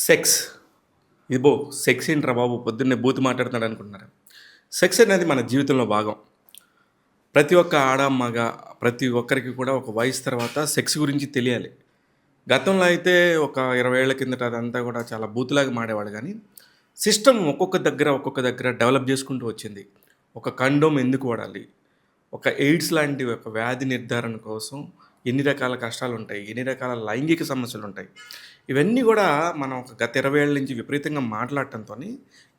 Sex. ఇదిగో sex ఏంట్రా బాబు! పొద్దున్నే బూతు మాట్లాడుతున్నాడు అనుకుంటున్నారా? సెక్స్ అనేది మన జీవితంలో భాగం. ప్రతి ఒక్క ఆడ, మగ ప్రతి ఒక్కరికి కూడా ఒక వయసు తర్వాత సెక్స్ గురించి తెలియాలి. గతంలో అయితే ఒక 20 ఏళ్ల కిందట అదంతా కూడా చాలా బూతులాగా మాడేవాళ్ళు గానీ, సిస్టమ్ ఒక్కొక్క దగ్గర డెవలప్ చేసుకుంటూ వచ్చింది. ఒక కండోమ్ ఎందుకు వాడాలి? ఒక ఎయిడ్స్ లాంటి ఒక వ్యాధి నిర్ధారణ కోసం ఎన్ని రకాల కష్టాలుంటాయి, ఎన్ని రకాల లైంగిక సమస్యలుంటాయి. ఇవన్నీ గూడా మనం ఒక గత 20 ఏళ్ల నుంచి విపరీతంగా మాట్లాడటంతోని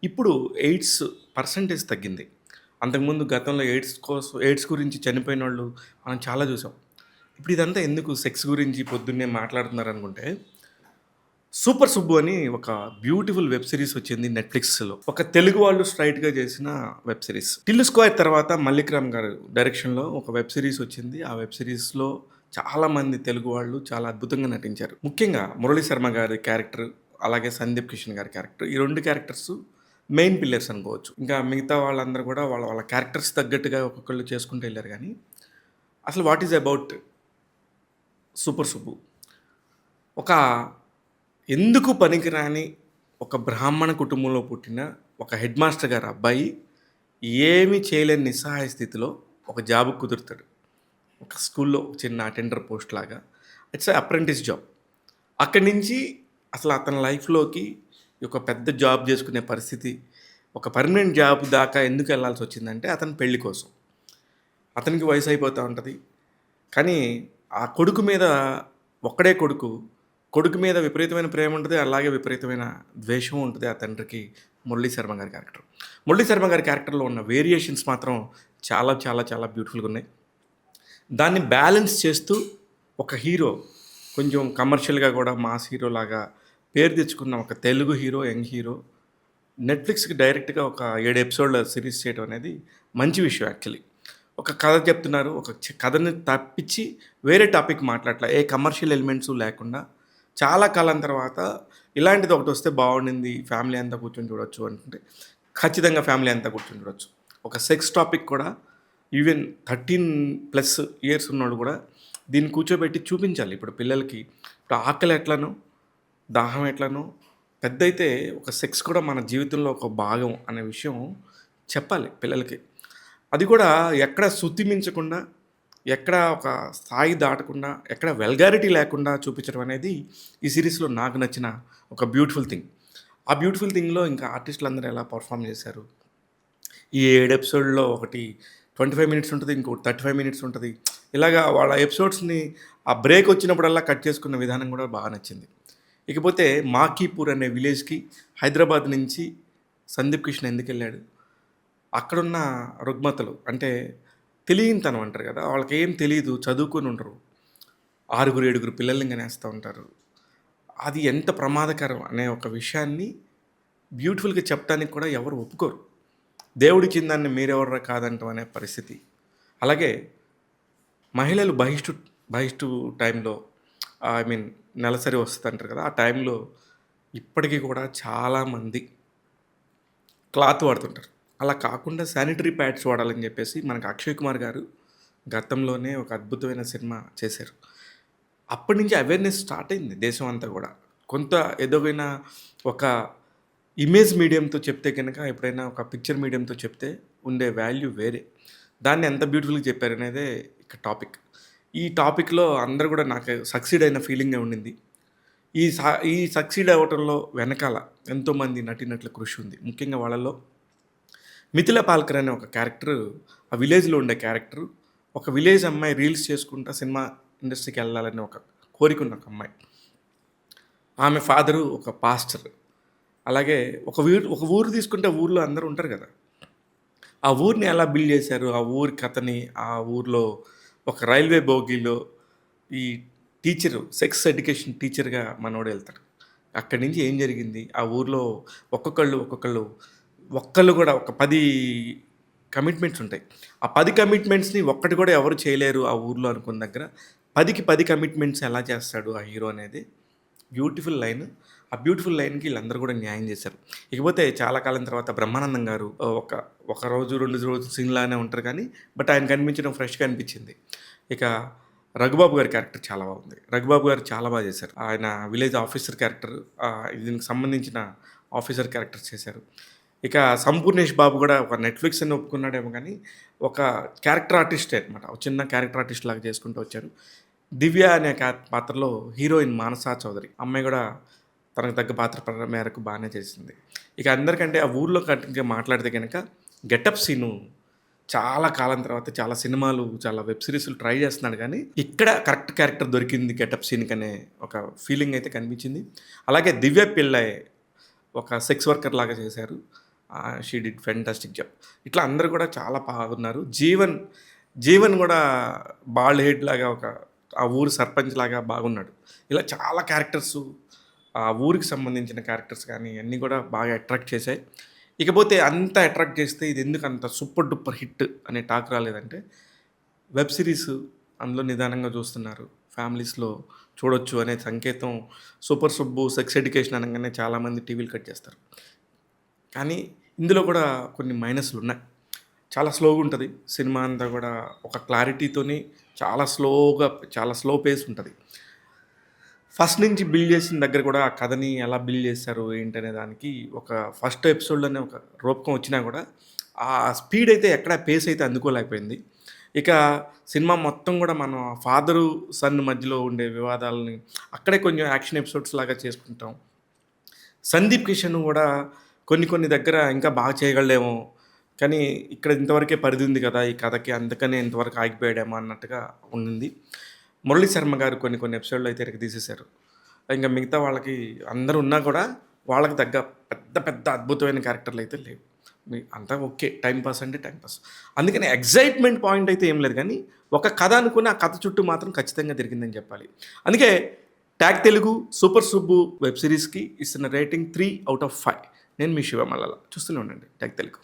ఇప్పుడు ఎయిడ్స్ పర్సెంటేజ్ తగ్గింది. అంతకుముందు గతంలో ఎయిడ్స్ గురించి చనిపోయినోళ్ళు మనం చాలా చూసాం. ఇప్పుడు ఇదంతా ఎందుకు సెక్స్ గురించి పొద్దున్నే మాట్లాడుతున్నారనుకుంటే, 'సూపర్ సుబ్బు' అని ఒక బ్యూటిఫుల్ వెబ్ సీరీస్ వచ్చింది నెట్‌ఫ్లిక్స్‌లో. ఒక తెలుగు వాళ్ళు స్ట్రెయిట్‌గా చేసిన వెబ్ సీరీస్. 'టిల్లు స్క్వేర్' తర్వాత మల్లిక్ రామ్ గారు డైరెక్షన్‌లో ఒక వెబ్ సీరీస్ వచ్చింది. ఆ వెబ్ సీరీస్‌లో చాలామంది తెలుగు వాళ్ళు చాలా అద్భుతంగా నటించారు. ముఖ్యంగా మురళీ శర్మ గారి క్యారెక్టర్, అలాగే సందీప్ కిషన్ గారి క్యారెక్టర్. ఈ 2 క్యారెక్టర్స్ మెయిన్ పిల్లర్స్ అనుకోవచ్చు. ఇంకా మిగతా వాళ్ళందరూ కూడా వాళ్ళ వాళ్ళ క్యారెక్టర్స్ తగ్గట్టుగా ఒక్కొక్కళ్ళు చేసుకుంటూ ఎళ్లారు గానీ, అసలు what is about 'super Subbu'? ఒక ఎందుకు పనికిరాని ఒక బ్రాహ్మణ కుటుంబంలో పుట్టిన ఒక హెడ్ మాస్టర్ గారి అబ్బాయి ఏమీ చేయలేని నిస్సహాయ స్థితిలో ఒక జాబ్‌కి కుదురుతాడు. ఒక స్కూల్‌లో చిన్న అటెండర్ పోస్ట్ లాగా. It's apprentice job. అక్కడి నుంచి అసలు అతని లైఫ్‌లోకి ఒక పెద్ద జాబ్ చేసుకునే పరిస్థితి, ఒక పర్మనెంట్ జాబ్ దాకా ఎందుకు ఎళ్ళాల్సొచ్చిందంటే అతని పెళ్లి కోసం. అతనికి వయసు అయిపోతా ఉంటది. కానీ ఆ కొడుకు మీద ఒక్కడే కొడుకు. కొడుకు మీద విపరీతమైన ప్రేమ ఉంటది. అలాగే విపరీతమైన ద్వేషం ఉంటది ఆ తండ్రికి మురళీ శర్మ గారి క్యారెక్టర్. మురళీ శర్మ గారి క్యారెక్టర్‌లో ఉన్న వేరియేషన్స్ మాత్రం చాలా బ్యూటిఫుల్‌గున్నాయి. దాన్ని బ్యాలెన్స్ చేస్తూ ఒక హీరో కొంచెం కమర్షియల్‌గా గూడా మాస్ హీరోలాగా పేరు తెచ్చుకున్న ఒక తెలుగు హీరో, యంగ్ హీరో నెట్‌ఫ్లిక్స్‌కి డైరెక్ట్‌గా ఒక 7 ఎపిసోడ్‌ల సీరీస్ చేయడం అనేది మంచి విషయం యాక్చువల్లీ. ఒక కథ చెప్తున్నారు. ఒక కథని తప్పించి వేరే టాపిక్ మాట్లాడట్ల. ఏ కమర్షియల్ ఎలిమెంట్సు లేకుండా చాలా కాలం తర్వాత ఇలాంటిది ఒకటొస్తే బావుండింది. ఫ్యామిలీ అంతా కూర్చొని చూడొచ్చు అనుకుంటే ఖచ్చితంగా ఫ్యామిలీ అంతా కూర్చొని చూడొచ్చు. ఒక సెక్స్ టాపిక్ కూడా ఈవెన్ 13+ ఇయర్స్ ఉన్నోళ్ళు కూడా దీన్ని కూర్చోబెట్టి చూపించాలి. ఇప్పుడు పిల్లలకి ఇప్పుడు ఆకలి ఎట్లనో, దాహం ఎట్లనో, పెద్దయితే ఒక సెక్స్ కూడా మన జీవితంలో ఒక భాగం అనే విషయం చెప్పాలి పిల్లలకి. అది కూడా ఎక్కడ శుతి మించకుండా, ఎక్కడ ఒక స్థాయి దాటకుండా, ఎక్కడ వల్గారిటీ లేకుండా చూపించడం అనేది ఈ సీరీస్‌లో నాకు నచ్చిన ఒక బ్యూటిఫుల్ థింగ్. ఆ బ్యూటిఫుల్ థింగ్‌లో ఇంకా ఆర్టిస్టులందరూ ఎలా పెర్ఫార్మ్ చేశారు. ఈ 7 ఎపిసోడ్‌లో ఒకటి 25 మినిట్స్ ఉంటది. ఇంకోటి 35 మినిట్స్ ఉంటది. ఇలాగా వాళ్ళ ఎపిసోడ్స్‌ని ఆ బ్రేక్ వచ్చినప్పుడల్లా కట్ చేసుకున్న విధానం కూడా బాగా నచ్చింది. ఇకపోతే మాకీపూర్ అనే విలేజ్‌కి హైదరాబాద్ నుంచి సందీప్ కిషన్ ఎందుకెళ్ళాడు? అక్కడున్న రుగ్మతలు అంటే తెలియనితనం అంటారు కదా! వాళ్ళకేం తెలీదు. చదువుకొని ఉండరు. 6, 7 పిల్లల్ని కనేస్తా ఉంటారు. అది ఎంత ప్రమాదకరం అనే ఒక విషయాన్ని బ్యూటిఫుల్‌గా చెప్పడానికి కూడా ఎవరు ఒప్పుకోరు. దేవుడిచ్చిన దాన్ని మీరెవర్రా కాదంటం అనే పరిస్థితి. అలాగే మహిళలు బహిష్టు టైంలో ఐ మీన్ నెలసరి వస్తదంటారు కదా! ఆ టైంలో ఇప్పటికి కూడా చాలామంది క్లాత్ వాడుతుంటారు. అలా కాకుండా శానిటరీ ప్యాడ్స్ వాడాలని జెప్పేసి మనకు 'అక్షయ్ కుమార్' గారు గతంలోనే ఒక అద్భుతమైన సినిమా చేశారు. అప్పటి నుంచి అవేర్‌నెస్ స్టార్ట్ అయింది దేశం అంతా గూడా. కొంత ఎదగైన ఒక ఇమేజ్ మీడియంతో చెప్తే గనక ఎప్పుడైనా ఒక పిక్చర్ మీడియంతో చెప్తే ఉండే వాల్యూ వేరే. దాన్ని ఎంత బ్యూటిఫుల్‌గా చెప్పారనేదే ఇక టాపిక్. ఈ టాపిక్‌లో అందరూ గూడా నాకు సక్సీడ్ అయిన ఫీలింగే ఉండింది. ఈ సక్సీడ్ అవ్వటంలో వెనకాల ఎంతోమంది నటీనటుల కృషి ఉంది. ముఖ్యంగా వాళ్ళలో మిథిలా పాల్కర్ అనే ఒక క్యారెక్టర్ ఆ విలేజ్‌లో ఉండే క్యారెక్టర్. ఒక విలేజ్ అమ్మాయి రీల్స్ చేసుకుంటా సినిమా ఇండస్ట్రీకెళ్ళాలనే ఒక కోరికున్న ఒక అమ్మాయి. ఆమె ఫాదరు ఒక పాస్టర్. అలాగే ఒక ఊరు తీసుకుంటే ఊర్లో అందరూ ఉంటారు గదా! ఆ ఊరిని ఎలా బిల్డ్ చేశారు, ఆ ఊరి కథని, ఆ ఊర్లో ఒక రైల్వే బోగీలో ఈ సెక్స్ ఎడ్యుకేషన్ టీచర్‌గా మనోడెళ్తాడు. అక్కడి నుంచి ఏం జరిగింది? ఆ ఊర్లో ఒక్కళ్ళు గూడా ఒక 10 కమిట్మెంట్స్ ఉంటాయి. ఆ 10 కమిట్మెంట్స్‌ని ఒక్కటి కూడా ఎవరు చేయలేరు ఆ ఊర్లో అనుకున్న దగ్గర 10కి 10 కమిట్మెంట్స్ ఎలా చేస్తాడు ఆ హీరో అనేది బ్యూటిఫుల్ లైన్. ఆ బ్యూటిఫుల్ లైన్‌కి ఈళ్ళందరూ గూడా న్యాయం జేశారు. ఇకపోతే చాలా కాలం తర్వాత బ్రహ్మానందం గారు ఒక రోజు, 2 రోజులు సీన్‌లానే ఉంటారు కానీ, బట్ ఆయన కనిపించడం ఫ్రెష్‌గా అనిపించింది. ఇక రఘుబాబు గారి క్యారెక్టర్ చాలా బాగుంది. రఘుబాబు గారు చాలా బాగా చేశారు. ఆయన విలేజ్ ఆఫీసర్ క్యారెక్టర్ దీనికి సంబంధించిన ఆఫీసర్ క్యారెక్టర్ చేశారు. ఇక సంపూర్ణేష్ బాబు కూడా ఒక నెట్‌ఫ్లిక్స్ అని ఒప్పుకున్నాడేమో గానీ, ఒక క్యారెక్టర్ ఆర్టిస్టే అనమాట. ఒక చిన్న క్యారెక్టర్ ఆర్టిస్ట్ లాగా చేసుకుంటూ వచ్చారు. దివ్య అనే పాత్రలో హీరోయిన్ మానసా చౌదరి. అమ్మాయి గూడా తనకు తగ్గ పాత్ర మేరకు బానే చేసింది. ఇక అందరికంటే ఆ ఊర్లో కనుక మాట్లాడితే గనక గెటప్ సీను చాలా కాలం తర్వాత చాలా సినిమాలు, చాలా వెబ్ సీరీస్‌లు ట్రై చేస్తున్నాడు గానీ, ఇక్కడ కరెక్ట్ క్యారెక్టర్ దొరికింది గెటప్ సీన్‌కనే ఒక ఫీలింగ్ అయితే కనిపించింది. అలాగే దివ్య పిల్లై ఒక సెక్స్ వర్కర్ లాగా చేశారు. She did fantastic job. ఇట్లా అందరూ కూడా చాలా బాగున్నారు. జీవన్ గూడా బాల్డ్ హెడ్ లాగా ఆ ఊరు సర్పంచ్ లాగా బాగున్నాడు. ఇలా చాలా క్యారెక్టర్సు ఆ ఊరికి సంబంధించిన క్యారెక్టర్స్ కానీ అన్నీ కూడా బాగా అట్రాక్ట్ చేశాయి. ఇకపోతే అంత అట్రాక్ట్ చేస్తే ఇది ఎందుకు అంత సూపర్ డూపర్ హిట్ అనే టాక్ రాలేదంటే, వెబ్ సిరీస్ అందులో నిదానంగా చూస్తున్నారు. ఫ్యామిలీస్‌లో చూడొచ్చు అనే సంకేతం 'సూపర్ సుబ్బు', 'సెక్స్ ఎడ్యుకేషన్' అనంగానే చాలామంది టీవీలు కట్ చేస్తారు. కానీ ఇందులో కూడా కొన్ని మైనస్‌లున్నాయి. చాలా స్లోగా ఉంటది. సినిమా అంతా కూడా ఒక క్లారిటీతోని చాలా స్లో పేస్ ఉంటది. ఫస్ట్ నుంచి బిల్డ్ చేసిన దగ్గర కూడా ఆ కథని ఎలా బిల్డ్ చేశారు ఏంటనే దానికి ఒక ఫస్ట్ ఎపిసోడ్‌లోనే ఒక రూపకం వచ్చినా కూడా ఆ స్పీడ్ అయితే ఎక్కడ పేస్ అయితే అందుకోలేకపోయింది. ఇక సినిమా మొత్తం కూడా మనం ఫాదరు, సన్ మధ్యలో ఉండే వివాదాలని అక్కడే కొంచెం యాక్షన్ ఎపిసోడ్స్ లాగా చేసుకుంటాం. సందీప్ కిషన్ కూడా కొన్ని దగ్గర ఇంకా బాగా చేయగలడేమో. కానీ ఇక్కడ ఇంతవరకే పరిధి ఉంది కదా! ఈ కథకి అందుకనే ఇంతవరకు ఆగిపోయాడేమో అన్నట్టుగా ఉండింది. మురళీ శర్మ గారు కొన్ని ఎపిసోడ్‌లో అయితే ఇరగదీసేశారు. ఇంక మిగతా వాళ్ళకి అందరూ ఉన్నా కూడా వాళ్ళకి తగ్గ పెద్ద అద్భుతమైన క్యారెక్టర్‌లు అయితే లేవు. అంతా ఓకే. టైమ్ పాస్ అంటే టైమ్ పాస్. అందుకని ఎక్సైట్‌మెంట్ పాయింట్ అయితే ఏం లేదు గానీ, ఒక కథ అనుకుని ఆ కథ చుట్టూ మాత్రం ఖచ్చితంగా తిరిగిందని చెప్పాలి. అందుకే Tag Telugu 'super Subbu' web సిరీస్‌కి ఇస్తున్న రేటింగ్ 3/5. నేను మీ శివ మల్లల. చూస్తూనే ఉండండి ట్యాగ్ తెలుగు.